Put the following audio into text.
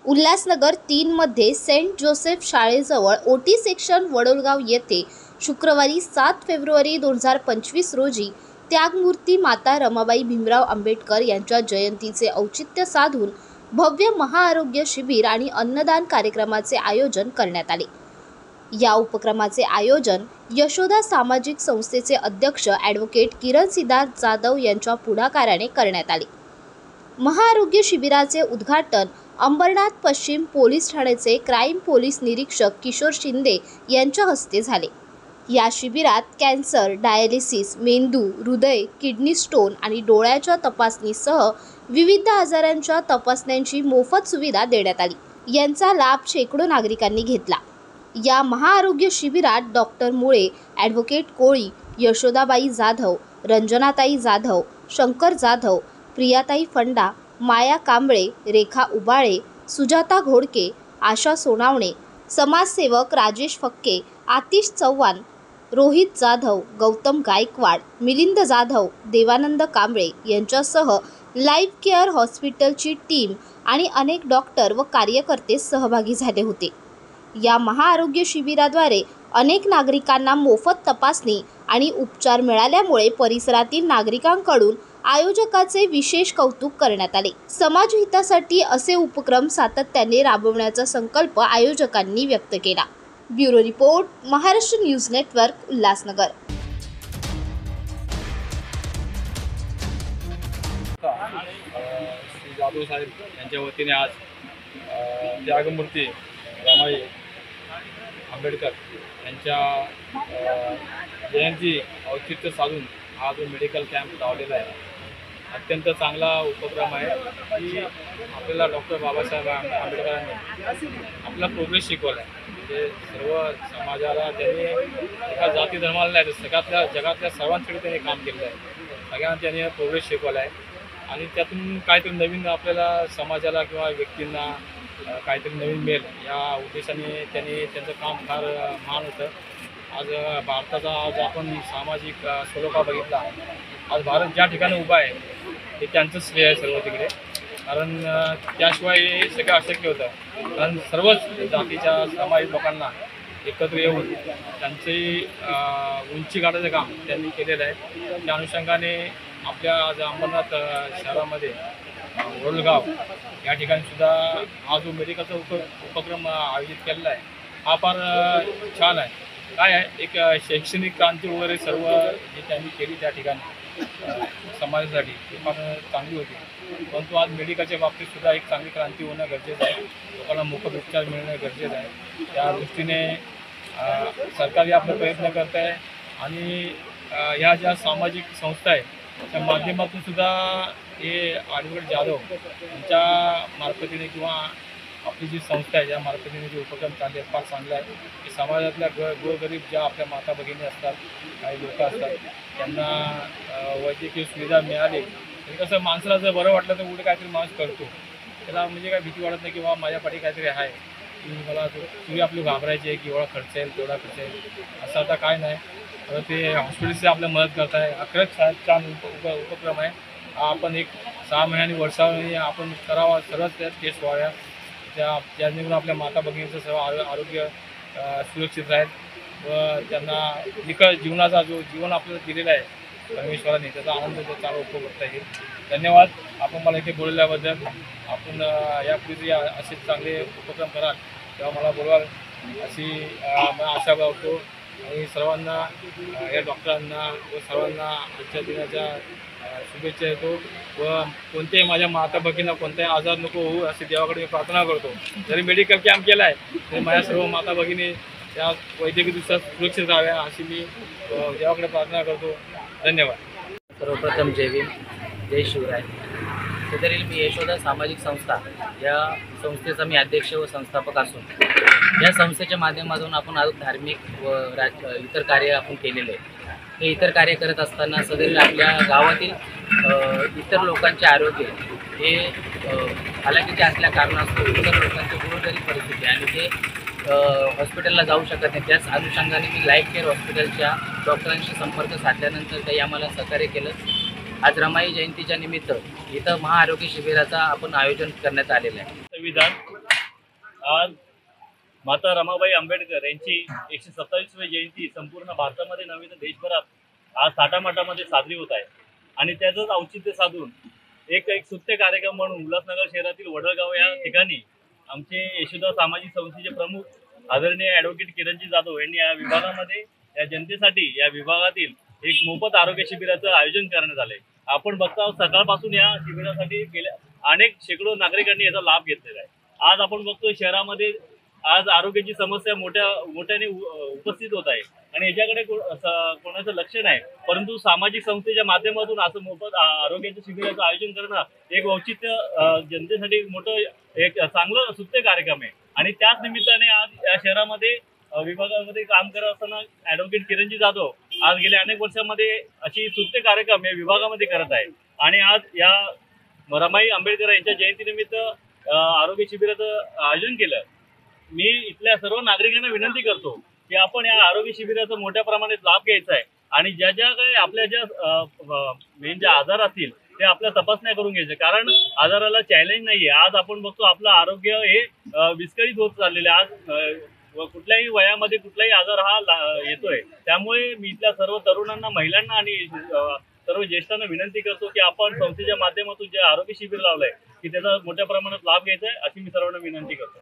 उल्हासनगर 3 मध्ये Saint Joseph शाळेजवळ ओटी सेक्शन वडोलगाव येथे शुक्रवारी 7 फेब्रुवारी 2025 रोजी त्यागमूर्ती माता रमाबाई भीमराव आंबेडकर यांच्या जयंतीचे औचित्य साधून भव्य महाआरोग्य शिबिर आणि अन्नदान कार्यक्रमाचे आयोजन करण्यात आले। या उपक्रमाचे आयोजन यशोदा सामाजिक संस्थेचे अध्यक्ष ॲडव्होकेट किरण सिद्धार्थ जाधव यांच्या पुढाकाराने करण्यात आले। महाआरोग्य शिबिराचे उद्घाटन अंबरनाथ पश्चिम पोलीस ठाण्याचे क्राईम पोलीस निरीक्षक किशोर शिंदे यांच्या हस्ते झाले। या शिबिरात कॅन्सर, डायलिसिस, मेंदू, हृदय, किडनी स्टोन आणि डोळ्याच्या तपासणीसह विविध आजारांच्या तपासण्यांची मोफत सुविधा देण्यात आली। यांचा लाभ शेकडो नागरिकांनी घेतला। या महाआरोग्य शिबिरात डॉक्टर मुळे, ॲडव्होकेट कोळी, यशोदाबाई जाधव, रंजनाताई जाधव, शंकर जाधव, प्रियाताई फंडा, माया कांबळे, रेखा उबाळे, सुजाता घोडके, आशा सोनावणे, समाजसेवक राजेश फक्के, आतिश चव्हाण, रोहित जाधव, गौतम गायकवाड, मिलिंद जाधव, देवानंद कांबळे यांच्यासह लाईफ केअर हॉस्पिटलची टीम आणि अनेक डॉक्टर व कार्यकर्ते सहभागी झाले होते। या महाआरोग्य शिबिराद्वारे अनेक नागरिकांना मोफत तपासणी आणि उपचार मिळाल्यामुळे परिसरातील नागरिकांकडून आयोजकाचे विशेष कौतुक करण्यात आले। समाजहितासाठी असे उपक्रम सातत्याने राबवण्याचा संकल्प आयोजकांनी व्यक्त केला। Bureau report, Maharashtra news network, Ulhasnagar. Shri Jadhav साहेब यांच्या वतीने आज त्यागमूर्ती रमाबाई आंबेडकर यांच्या जयंती औचित्य साधून हा जो मेडिकल कॅम्प लावलेला आहे, अत्यंत चांगला उपक्रम आहे की आपल्याला डॉक्टर बाबासाहेब आंबेडकरांनी आपला प्रोग्रेस शिकवला आहे। म्हणजे सर्व समाजाला त्यांनी एका जाती धर्माला नाही तर सगळ्यातल्या जगातल्या सर्वांसाठी त्यांनी काम केलं आहे। सगळ्यांना त्यांनी प्रोग्रेस शिकवला आहे आणि त्यातून काहीतरी नवीन आपल्याला समाजाला किंवा व्यक्तींना काहीतरी नवीन मिळेल या उद्देशाने त्यांनी त्यांचं काम फार महान होतं। आज भारताचा आज आपण सामाजिक स्वरूपा बघितला, आज भारत ज्या ठिकाणी उभा आहे हे त्यांचं श्रेय आहे सर्व तिकडे, कारण त्याशिवाय हे सगळं अशक्य होतं। कारण सर्वच जातीच्या सामाजिक लोकांना एकत्र येऊन त्यांची उंची गाठायचं काम त्यांनी केलेलं आहे। त्या अनुषंगाने आपल्या आज अंबरनाथ शहरामध्ये वडोलगाव या ठिकाणी सुद्धा हा जो मेडिकलचा उपक्रम आयोजित केलेला आहे हा फार छान आहे। काय आहे, एक शैक्षणिक क्रांती वगैरे सर्व जी त्यांनी केली त्या ठिकाणी समाजासाठी ती फार चांगली होती। परंतु आज मेडिकलच्या बाबतीत सुद्धा एक चांगली क्रांती होणं गरजेचं आहे। लोकांना मोफत उपचार मिळणं गरजेचं आहे। त्या दृष्टीने सरकारही आपला प्रयत्न करत आहे आणि ह्या ज्या सामाजिक संस्था आहे त्या माध्यमातून सुद्धा हे ॲडव्होकेट जाधव यांच्या मार्फतीने किंवा आपली जी संस्था आहे ज्या मार्फतीने जे उपक्रम चालले आहेत फार चांगलं आहे की समाजातल्या गोरगरीब ज्या आपल्या माता भगिनी असतात, काही लोक असतात, त्यांना वैद्यकीय सुविधा मिळाली तरी कसं माणसाला जर बरं वाटलं तर कुठे काहीतरी माणूस करतो, त्याला म्हणजे काय भीती वाटत नाही की बाबा माझ्यापाठी काहीतरी आहे की मला तुम्ही आपली घाबरायची आहे की एवढा खर्च येईल तेवढा खर्च येईल, असं आता काय नाही। तर ते हॉस्पिटलचे आपल्या मदत करत आहे। खरंच छान उपक्रम आहे। आपण एक 6 महिन्यांनी वर्षांनी आपण करावा, सर्वच त्या टेस्ट व्हाव्या ज्यानेकरून आपल्या माता भगिनीचं सर्व आरोग्य सुरक्षित राहील व त्यांना जीवनाचा जो जीवन आपल्याला दिलेला आहे परमेश्वराने त्याचा आनंद चांगला उपभोग करता येईल। धन्यवाद आपण मला इथे बोलल्याबद्दल। आपण यापुढे असेच चांगले उपक्रम कराल तेव्हा मला बोलवाल अशी आशा बाळगतो आणि सर्वांना या डॉक्टरांना व सर्वांना आजच्या दिनाच्या शुभेच्छा देतो व कोणत्याही माझ्या माता भगिनींना कोणताही आजार नको होऊ अशी देवाकडे मी प्रार्थना करतो। जरी मेडिकल कॅम्प केला आहे तरी माझ्या सर्व माता भगिनी त्या वैद्यकीय दृष्ट्या सुरक्षित राहाव्या अशी मी देवाकडे प्रार्थना करतो। धन्यवाद। सर्वप्रथम जय भीम, जय शिवराय। सदरील मी यशोदा सामाजिक संस्था या संस्थेचा मी अध्यक्ष व संस्थापक असून या संस्थेच्या माध्यमातून आपण धार्मिक व इतर कार्य आपण केलेले आहे। हे इतर कार्य करत असताना सदरील आपल्या गावातील इतर लोकांचे आरोग्य हे हालाकीचे असल्या कारणास्तव इतर लोकांची गोरगरीब परिस्थिती आणि ते हॉस्पिटलला जाऊ शकत नाही, त्याच अनुषंगाने मी लाईफ केअर हॉस्पिटलच्या डॉक्टरांशी संपर्क साधल्यानंतर काही आम्हाला सहकार्य केलं। आज रमाई जयंतीच्या निमित्त इथं महाआरोग्य शिबिराचा आपण आयोजन करण्यात आलेलं आहे। संविधान आज माता रमाबाई आंबेडकर यांची 127वी जयंती संपूर्ण भारतामध्ये नव्हे तर देशभरात आज थाटामाटामध्ये साजरी होत आहे. आणि त्याचंच औचित्य साधून एक सुत्य कार्यक्रम म्हणून उल्हासनगर शहरातील वडळगाव या ठिकाणी आमचे यशोदा सामाजिक संस्थेचे प्रमुख आदरणीय ॲडव्होकेट किरणजी जाधव यांनी या विभागामध्ये या जनतेसाठी या विभागातील एक मोफत आरोग्य शिबिराचं आयोजन करण्यात आले. आपण बघता सकाळपासून या शिबिरासाठी गेल्या अनेक शेकडो नागरिकांनी याचा लाभ घेतलेला आहे. आज आपण बघतोय शहरामध्ये आज आरोग्याची समस्या मोठ्याने उपस्थित होत आहे आणि याच्याकडे कोणाचं लक्ष नाही. परंतु सामाजिक संस्थेच्या माध्यमातून असं मोफत आरोग्याच्या शिबिराचं आयोजन करणं एक औचित्य जनतेसाठी मोठं एक चांगलं सुत्य कार्यक्रम आहे. आणि त्याच निमित्ताने आज या शहरामध्ये विभागामध्ये काम करत असताना ॲडव्होकेट किरणजी जाधव आज गेल्या अनेक वर्षांमध्ये अशी सुत्य कार्यक्रम या विभागामध्ये करत आहे. आणि आज या रमाई आंबेडकर यांच्या जयंतीनिमित्त आरोग्य शिबिराचं आयोजन केलं. मी इथल्या सर्व नागरिकांना विनंती करतो की आपण या आरोग्य शिबिराचा मोठ्या प्रमाणात लाभ घ्यायचा आहे आणि ज्या काही आपल्या मेन जे आजार असतील ते आपल्या तपासण्या करून घ्यायचे. कारण आजाराला चॅलेंज नाहीये. आज आपण बघतो आपलं आरोग्य हे विस्कळीत होत चाललेले. आज कुठल्याही वयामध्ये कुठलाही आजार हा येतोय. त्यामुळे मी इथल्या सर्व तरुणांना, महिलांना आणि सर्व ज्येष्ठांना विनंती करतो की आपण संस्थेच्या माध्यमातून जे आरोग्य शिबिर लावलंय की त्याचा मोठ्या प्रमाणात लाभ घ्यायचा आहे अशी मी सर्वांना विनंती करतो.